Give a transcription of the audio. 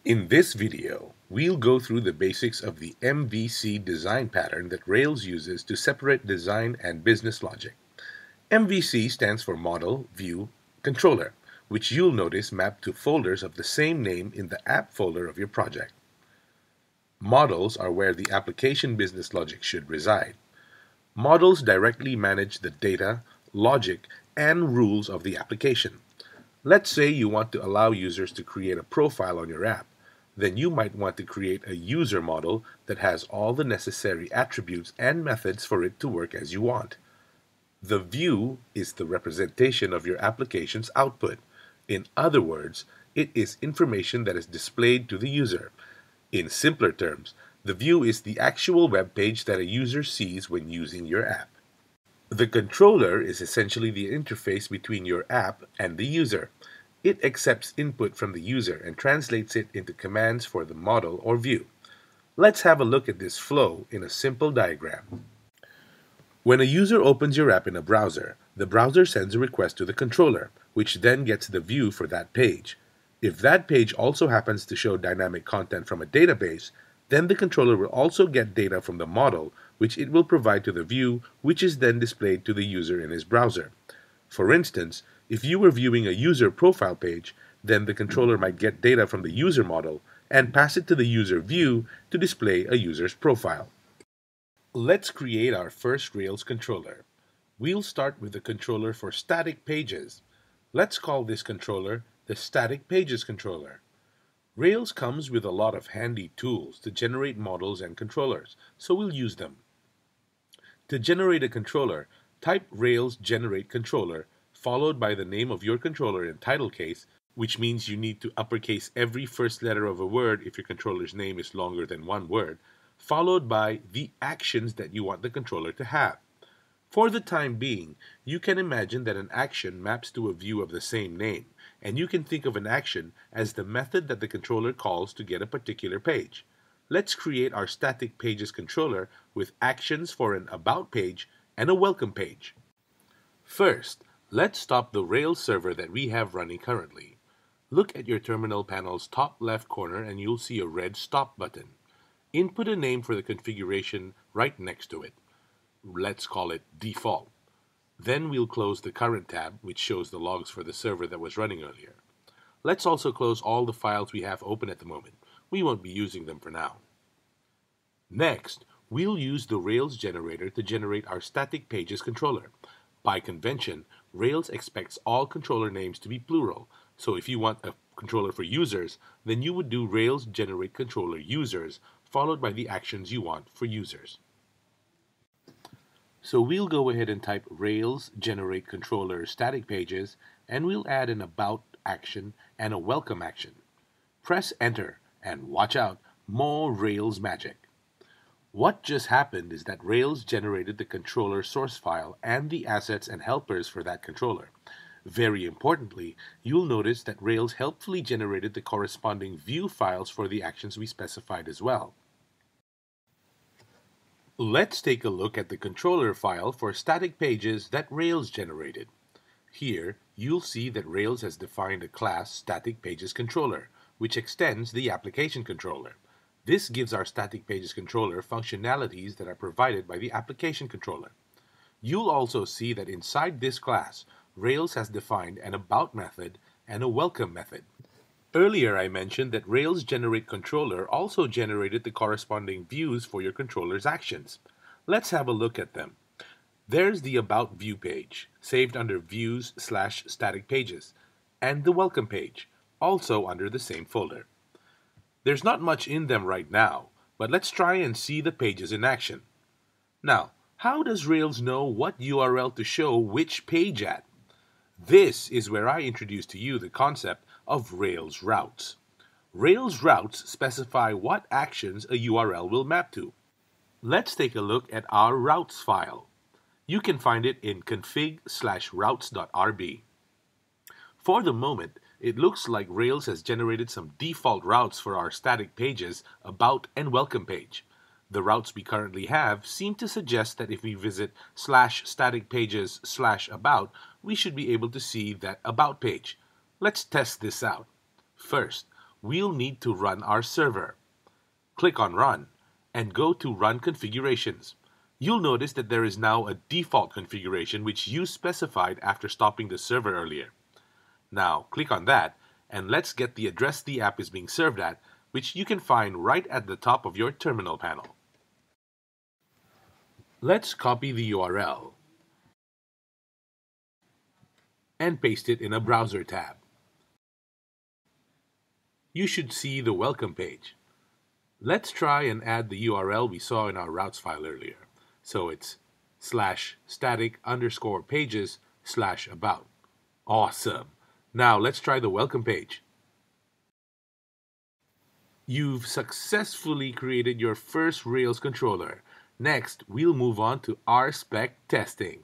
In this video, we'll go through the basics of the MVC design pattern that Rails uses to separate design and business logic. MVC stands for Model, View, Controller, which you'll notice mapped to folders of the same name in the app folder of your project. Models are where the application business logic should reside. Models directly manage the data, logic, and rules of the application. Let's say you want to allow users to create a profile on your app. Then you might want to create a user model that has all the necessary attributes and methods for it to work as you want. The view is the representation of your application's output. In other words, it is information that is displayed to the user. In simpler terms, the view is the actual web page that a user sees when using your app. The controller is essentially the interface between your app and the user. It accepts input from the user and translates it into commands for the model or view. Let's have a look at this flow in a simple diagram. When a user opens your app in a browser, the browser sends a request to the controller, which then gets the view for that page. If that page also happens to show dynamic content from a database, then the controller will also get data from the model, which it will provide to the view, which is then displayed to the user in his browser. For instance, if you were viewing a user profile page, then the controller might get data from the user model and pass it to the user view to display a user's profile. Let's create our first Rails controller. We'll start with the controller for static pages. Let's call this controller the Static Pages controller. Rails comes with a lot of handy tools to generate models and controllers, so we'll use them. To generate a controller, type Rails generate controller, followed by the name of your controller in title case, which means you need to uppercase every first letter of a word if your controller's name is longer than one word, followed by the actions that you want the controller to have. For the time being, you can imagine that an action maps to a view of the same name, and you can think of an action as the method that the controller calls to get a particular page. Let's create our static pages controller with actions for an about page and a welcome page. First, let's stop the Rails server that we have running currently. Look at your terminal panel's top left corner and you'll see a red stop button. Input a name for the configuration right next to it. Let's call it default. Then we'll close the current tab, which shows the logs for the server that was running earlier. Let's also close all the files we have open at the moment. We won't be using them for now. Next, we'll use the Rails generator to generate our static pages controller. By convention, Rails expects all controller names to be plural, so if you want a controller for users, then you would do Rails generate controller users, followed by the actions you want for users. So we'll go ahead and type Rails generate controller static pages, and we'll add an about action and a welcome action. Press enter, and watch out, more Rails magic. What just happened is that Rails generated the controller source file and the assets and helpers for that controller. Very importantly, you'll notice that Rails helpfully generated the corresponding view files for the actions we specified as well. Let's take a look at the controller file for static pages that Rails generated. Here, you'll see that Rails has defined a class static pages controller, which extends the application controller. This gives our static pages controller functionalities that are provided by the application controller. You'll also see that inside this class, Rails has defined an about method and a welcome method. Earlier I mentioned that Rails generate controller also generated the corresponding views for your controller's actions. Let's have a look at them. There's the About View page, saved under Views/Static Pages, and the Welcome page, also under the same folder. There's not much in them right now, but let's try and see the pages in action. Now, how does Rails know what URL to show which page at? This is where I introduce to you the concept of Rails routes. Rails routes specify what actions a URL will map to. Let's take a look at our routes file. You can find it in config/routes.rb. For the moment, it looks like Rails has generated some default routes for our static pages, about and welcome page. The routes we currently have seem to suggest that if we visit /static pages/about, we should be able to see that about page. Let's test this out. First, we'll need to run our server. Click on Run and go to Run Configurations. You'll notice that there is now a default configuration which you specified after stopping the server earlier. Now, click on that, and let's get the address the app is being served at, which you can find right at the top of your terminal panel. Let's copy the URL and paste it in a browser tab. You should see the welcome page. Let's try and add the URL we saw in our routes file earlier. So it's /static_pages/about. Awesome! Now let's try the welcome page. You've successfully created your first Rails controller. Next, we'll move on to RSpec testing.